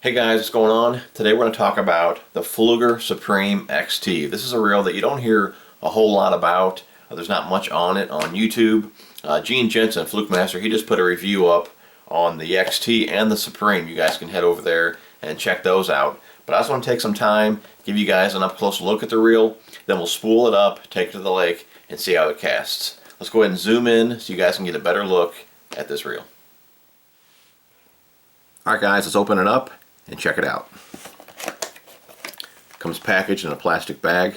Hey guys, what's going on? Today we're going to talk about the Pflueger Supreme XT. This is a reel that you don't hear a whole lot about. There's not much on it on YouTube. Gene Jensen, Fluke Master, he just put a review up on the XT and the Supreme. You guys can head over there and check those out. But I just want to take some time, give you guys an up-close look at the reel, then we'll spool it up, take it to the lake, and see how it casts. Let's go ahead and zoom in so you guys can get a better look at this reel. Alright guys, let's open it up and check it out. Comes packaged in a plastic bag.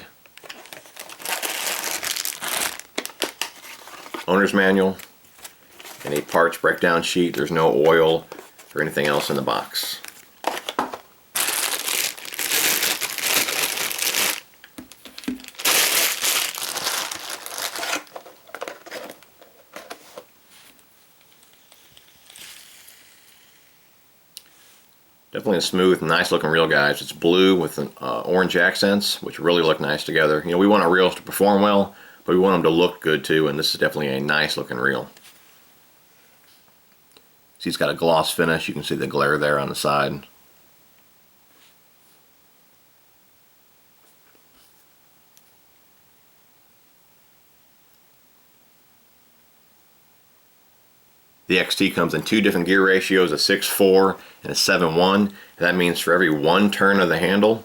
Owner's manual and a parts breakdown sheet. There's no oil or anything else in the box. Definitely a smooth, nice looking reel, guys. It's blue with an, orange accents, which really look nice together. You know, we want our reels to perform well, but we want them to look good too, and this is definitely a nice looking reel. See, it's got a gloss finish. You can see the glare there on the side. The XT comes in two different gear ratios, a 6-4 and a 7-1. That means for every one turn of the handle,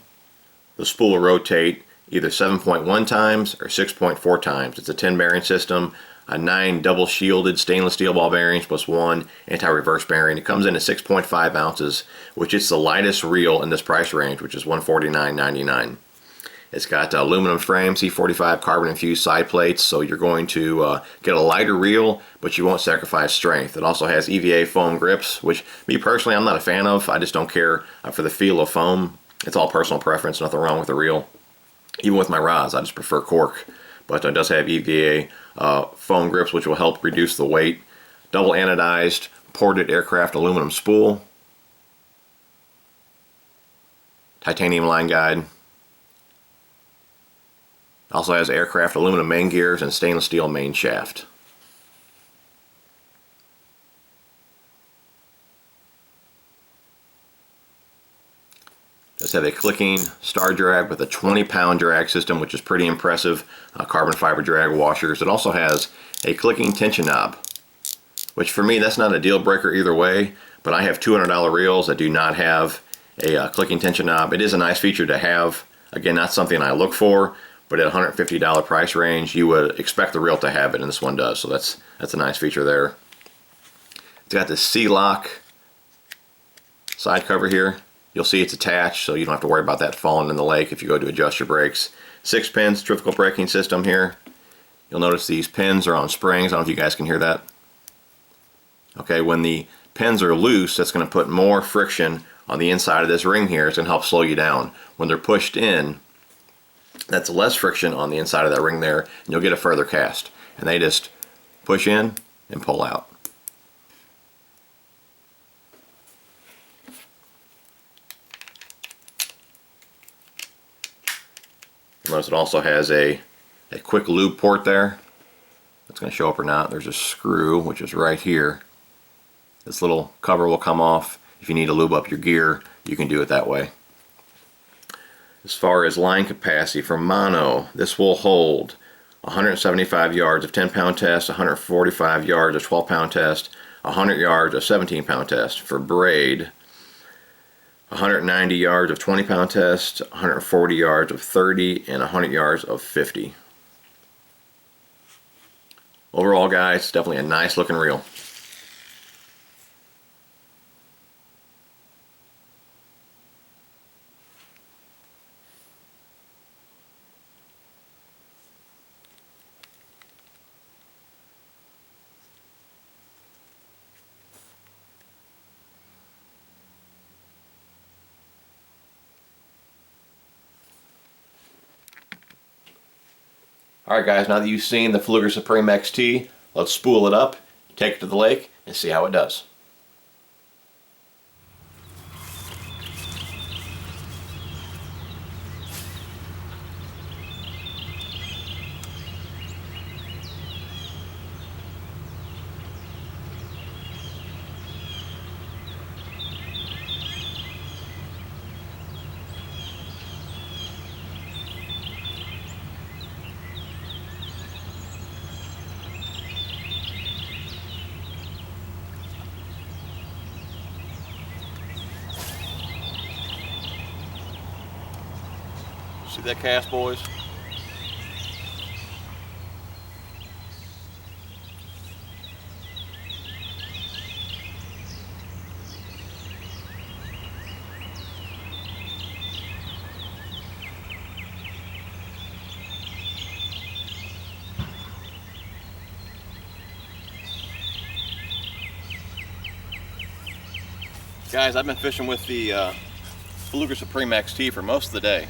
the spool will rotate either 7.1 times or 6.4 times. It's a 10 bearing system, 9 double shielded stainless steel ball bearings plus 1 anti-reverse bearing. It comes in at 6.5 ounces, which is the lightest reel in this price range, which is $149.99. It's got aluminum frame, C45 carbon infused side plates, so you're going to get a lighter reel, but you won't sacrifice strength. It also has EVA foam grips, which me personally I'm not a fan of. I just don't care for the feel of foam. It's all personal preference, nothing wrong with the reel. Even with my rods, I just prefer cork, but it does have EVA foam grips, which will help reduce the weight. Double anodized ported aircraft aluminum spool. Titanium line guide. Also has aircraft aluminum main gears and stainless steel main shaft. Does have a clicking star drag with a 20-pound drag system, which is pretty impressive. Carbon fiber drag washers. It also has a clicking tension knob, which for me that's not a deal breaker either way, but I have $200 reels that do not have a clicking tension knob. It is a nice feature to have. Again, not something I look for, but at $150 price range, you would expect the reel to have it, and this one does. So that's a nice feature there. It's got this C-lock side cover here. You'll see it's attached, so you don't have to worry about that falling in the lake if you go to adjust your brakes. 6-pin centrifugal braking system here. You'll notice these pins are on springs. I don't know if you guys can hear that. Okay, when the pins are loose, that's going to put more friction on the inside of this ring here. It's going to help slow you down. When they're pushed in, that's less friction on the inside of that ring there, and you'll get a further cast. And they just push in and pull out. Notice it also has a quick lube port there. That's going to show up or not. There's a screw, which is right here. This little cover will come off. If you need to lube up your gear, you can do it that way. As far as line capacity for mono, this will hold 175 yards of 10-pound test, 145 yards of 12-pound test, 100 yards of 17-pound test. For braid, 190 yards of 20-pound test, 140 yards of 30, and 100 yards of 50. Overall, guys, definitely a nice looking reel. Alright guys, now that you've seen the Pflueger Supreme XT, let's spool it up, take it to the lake, and see how it does. that cast, boys? Guys, I've been fishing with the Pflueger Supreme XT for most of the day.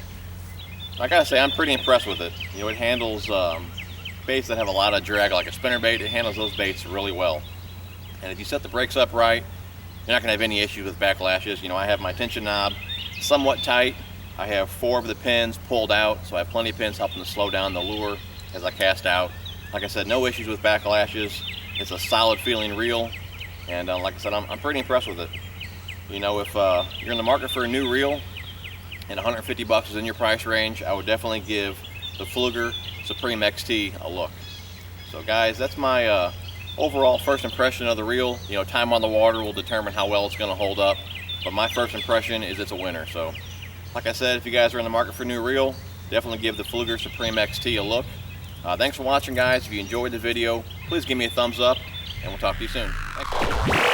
I gotta say, I'm pretty impressed with it. You know, it handles baits that have a lot of drag, like a spinnerbait. It handles those baits really well. And if you set the brakes up right, you're not gonna have any issues with backlashes. You know, I have my tension knob somewhat tight. I have 4 of the pins pulled out, so I have plenty of pins helping to slow down the lure as I cast out. Like I said, no issues with backlashes. It's a solid feeling reel, and like I said, I'm pretty impressed with it. You know, if you're in the market for a new reel and 150 bucks is in your price range, I would definitely give the Pflueger Supreme XT a look. So guys, that's my overall first impression of the reel. You know, time on the water will determine how well it's going to hold up, but my first impression is it's a winner. So like I said, if you guys are in the market for a new reel, definitely give the Pflueger Supreme XT a look. Thanks for watching, guys. If you enjoyed the video, please give me a thumbs up, and we'll talk to you soon. Thanks.